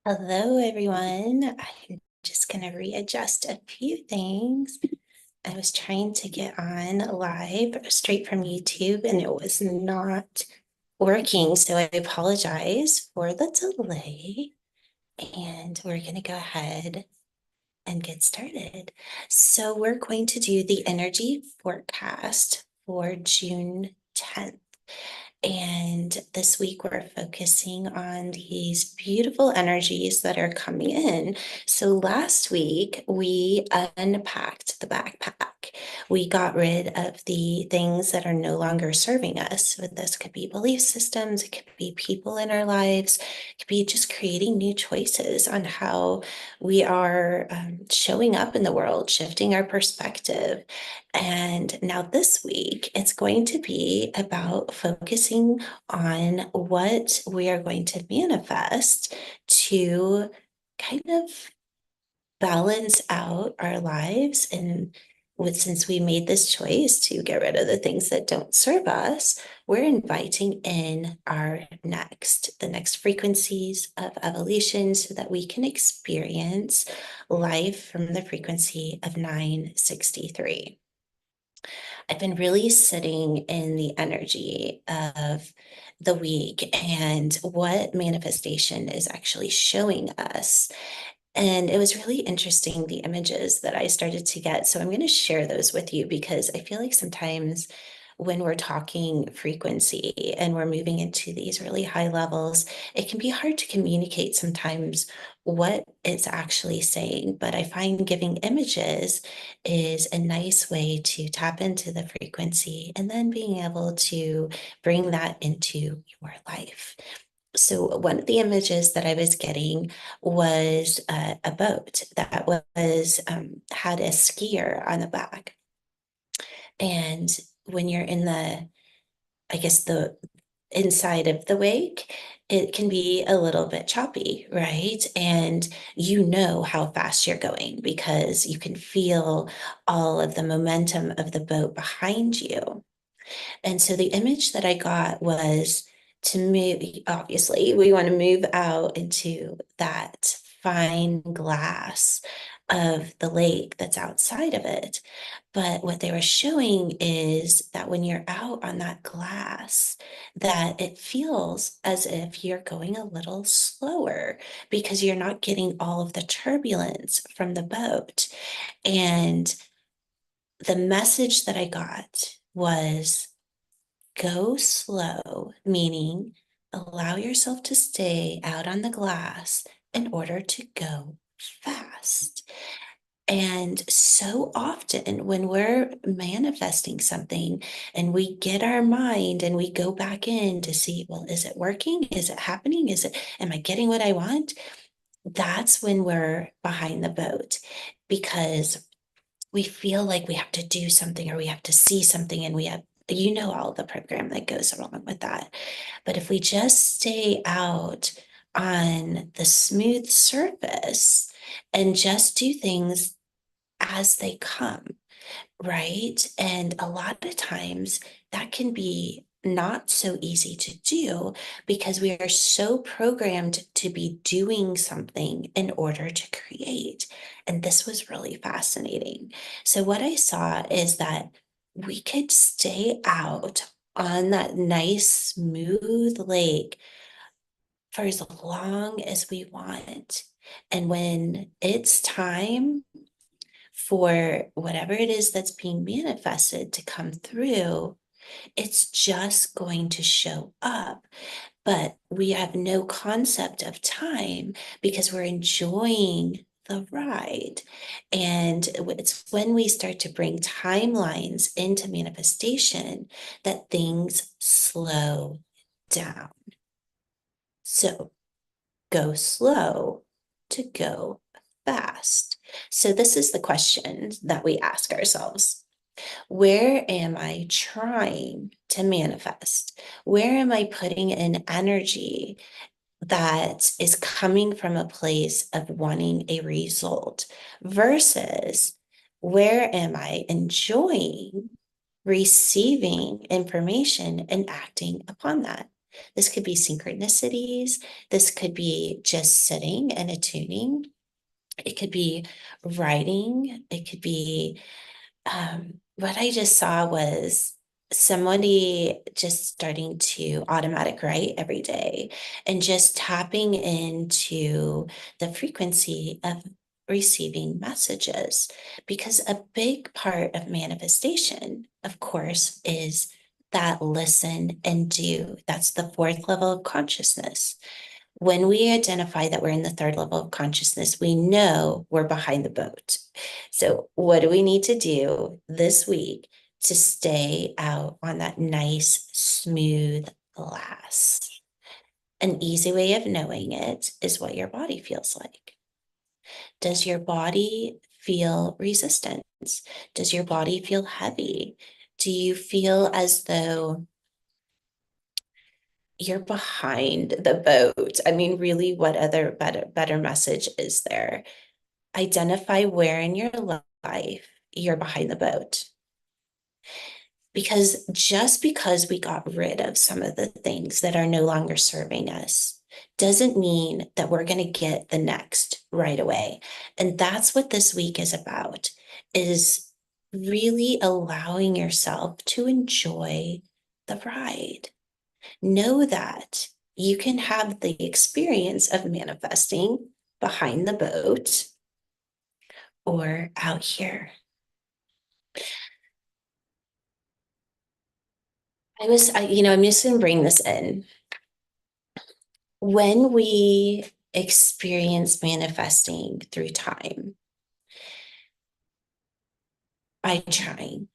Hello, everyone. I'm just going to readjust a few things. I was trying to get on live straight from YouTube and it was not working. So I apologize for the delay. And we're going to go ahead and get started. So we're going to do the energy forecast for June 10th. And this week, we're focusing on these beautiful energies that are coming in. So, last week, we unpacked the backpack. We got rid of the things that are no longer serving us. So, this could be belief systems, it could be people in our lives, it could be just creating new choices on how we are showing up in the world, shifting our perspective. And now this week, it's going to be about focusing on what we are going to manifest to kind of balance out our lives. And since we made this choice to get rid of the things that don't serve us, we're inviting in the next frequencies of evolution so that we can experience life from the frequency of 963. I've been really sitting in the energy of the week and what manifestation is actually showing us. And it was really interesting, the images that I started to get. So I'm going to share those with you because I feel like sometimes when we're talking frequency and we're moving into these really high levels, it can be hard to communicate sometimes what it's actually saying. But I find giving images is a nice way to tap into the frequency and then being able to bring that into your life. So one of the images that I was getting was a boat that was had a skier on the back. And when you're in I guess the inside of the wake, it can be a little bit choppy, right? And you know how fast you're going because you can feel all of the momentum of the boat behind you. And so the image that I got was to move, obviously, we want to move out into that fine glass of the lake that's outside of it. But what they were showing is that when you're out on that glass, that it feels as if you're going a little slower because you're not getting all of the turbulence from the boat. And the message that I got was go slow, meaning allow yourself to stay out on the glass in order to go fast. And so often, when we're manifesting something and we get our mind and we go back in to see, well, is it working? Is it happening? Am I getting what I want? That's when we're behind the boat because we feel like we have to do something or we have to see something and we have all the program that goes along with that. But if we just stay out on the smooth surface and just do things as they come, right? And a lot of times that can be not so easy to do because we are so programmed to be doing something in order to create. And this was really fascinating. So, what I saw is that we could stay out on that nice, smooth lake for as long as we want. And when it's time for whatever it is that's being manifested to come through, it's just going to show up. But we have no concept of time because we're enjoying the ride. And it's when we start to bring timelines into manifestation that things slow down. So go slow to go fast. So, this is the question that we ask ourselves. Where am I trying to manifest? Where am I putting in energy that is coming from a place of wanting a result versus where am I enjoying receiving information and acting upon that? This could be synchronicities. This could be just sitting and attuning. It could be writing. It could be what I just saw was somebody just starting to automatic write every day and just tapping into the frequency of receiving messages. Because a big part of manifestation, of course, is that listen and do. That's the fourth level of consciousness. When we identify that we're in the third level of consciousness, we know we're behind the boat. So, what do we need to do this week to stay out on that nice, smooth glass? An easy way of knowing it is what your body feels like. Does your body feel resistance? Does your body feel heavy? Do you feel as though you're behind the boat? I mean, really, what other better message is there? Identify where in your life you're behind the boat. Because just because we got rid of some of the things that are no longer serving us doesn't mean that we're going to get the next right away. And that's what this week is about, is really allowing yourself to enjoy the ride. Know that you can have the experience of manifesting behind the boat or out here. I'm just going to bring this in. When we experience manifesting through time, by trying,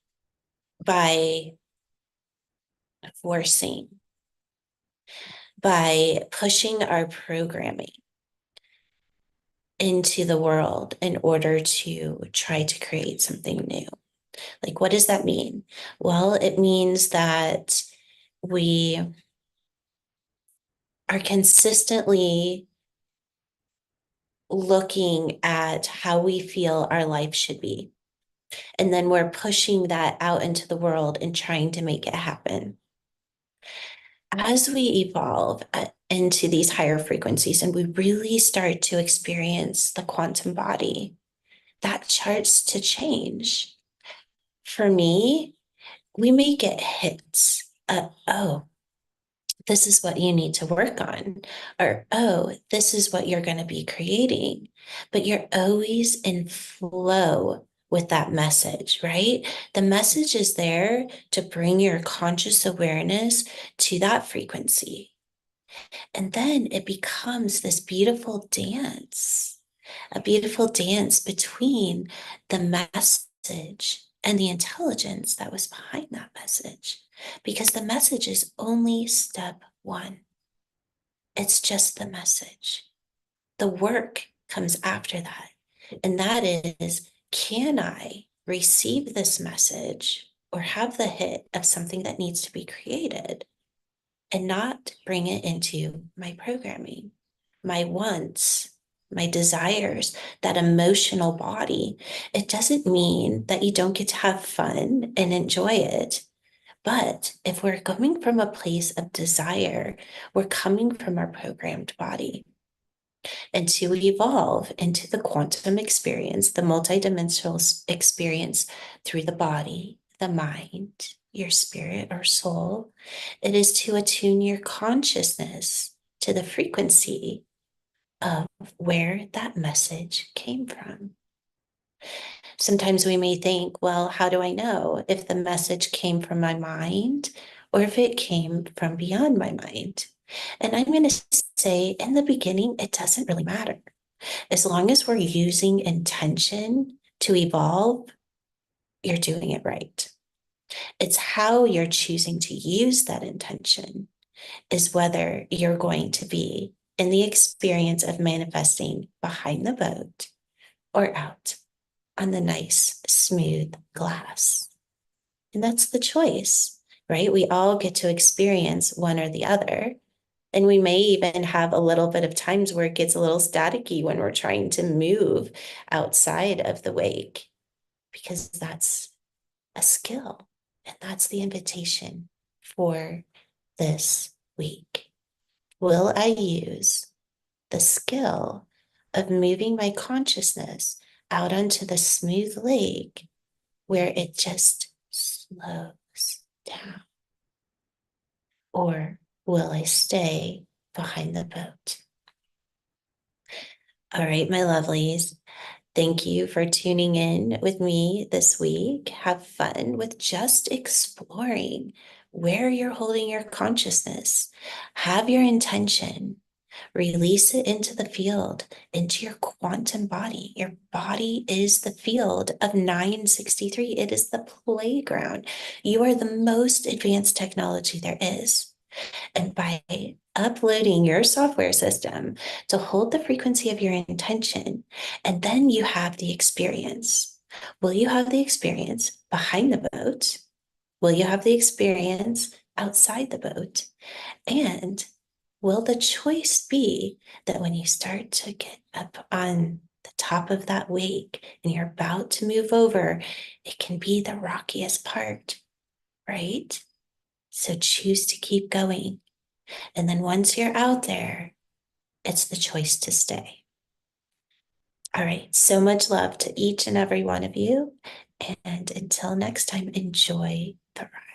by forcing, by pushing our programming into the world in order to try to create something new. Like, what does that mean? Well, it means that we are consistently looking at how we feel our life should be. And then we're pushing that out into the world and trying to make it happen. As we evolve into these higher frequencies and we really start to experience the quantum body, that starts to change. For me, we may get hits. Oh, this is what you need to work on. Or, oh, this is what you're going to be creating. But you're always in flow with that message, right? The message is there to bring your conscious awareness to that frequency. And then it becomes this beautiful dance, a beautiful dance between the message and the intelligence that was behind that message. Because the message is only step one. It's just the message. The work comes after that. And that is, can I receive this message or have the hit of something that needs to be created and not bring it into my programming, my wants, my desires, that emotional body? It doesn't mean that you don't get to have fun and enjoy it. But if we're coming from a place of desire, we're coming from our programmed body. And to evolve into the quantum experience, the multidimensional experience through the body, the mind, your spirit or soul, it is to attune your consciousness to the frequency of where that message came from. Sometimes we may think, well, how do I know if the message came from my mind or if it came from beyond my mind? And I'm going to say in the beginning, it doesn't really matter. As long as we're using intention to evolve, you're doing it right. It's how you're choosing to use that intention is whether you're going to be in the experience of manifesting behind the boat or out on the nice, smooth glass. And that's the choice, right? We all get to experience one or the other. And we may even have a little bit of times where it gets a little staticky when we're trying to move outside of the wake, because that's a skill. And that's the invitation for this week will I use the skill of moving my consciousness out onto the smooth lake where it just slows down? Or will I stay behind the boat? All right, my lovelies. Thank you for tuning in with me this week. Have fun with just exploring where you're holding your consciousness. Have your intention. Release it into the field, into your quantum body. Your body is the field of 963. It is the playground. You are the most advanced technology there is. And by uploading your software system to hold the frequency of your intention, and then you have the experience. Will you have the experience behind the boat? Will you have the experience outside the boat? And will the choice be that when you start to get up on the top of that wake and you're about to move over, it can be the rockiest part, right? So choose to keep going. And then once you're out there, it's the choice to stay. All right. So much love to each and every one of you. And until next time, enjoy the ride.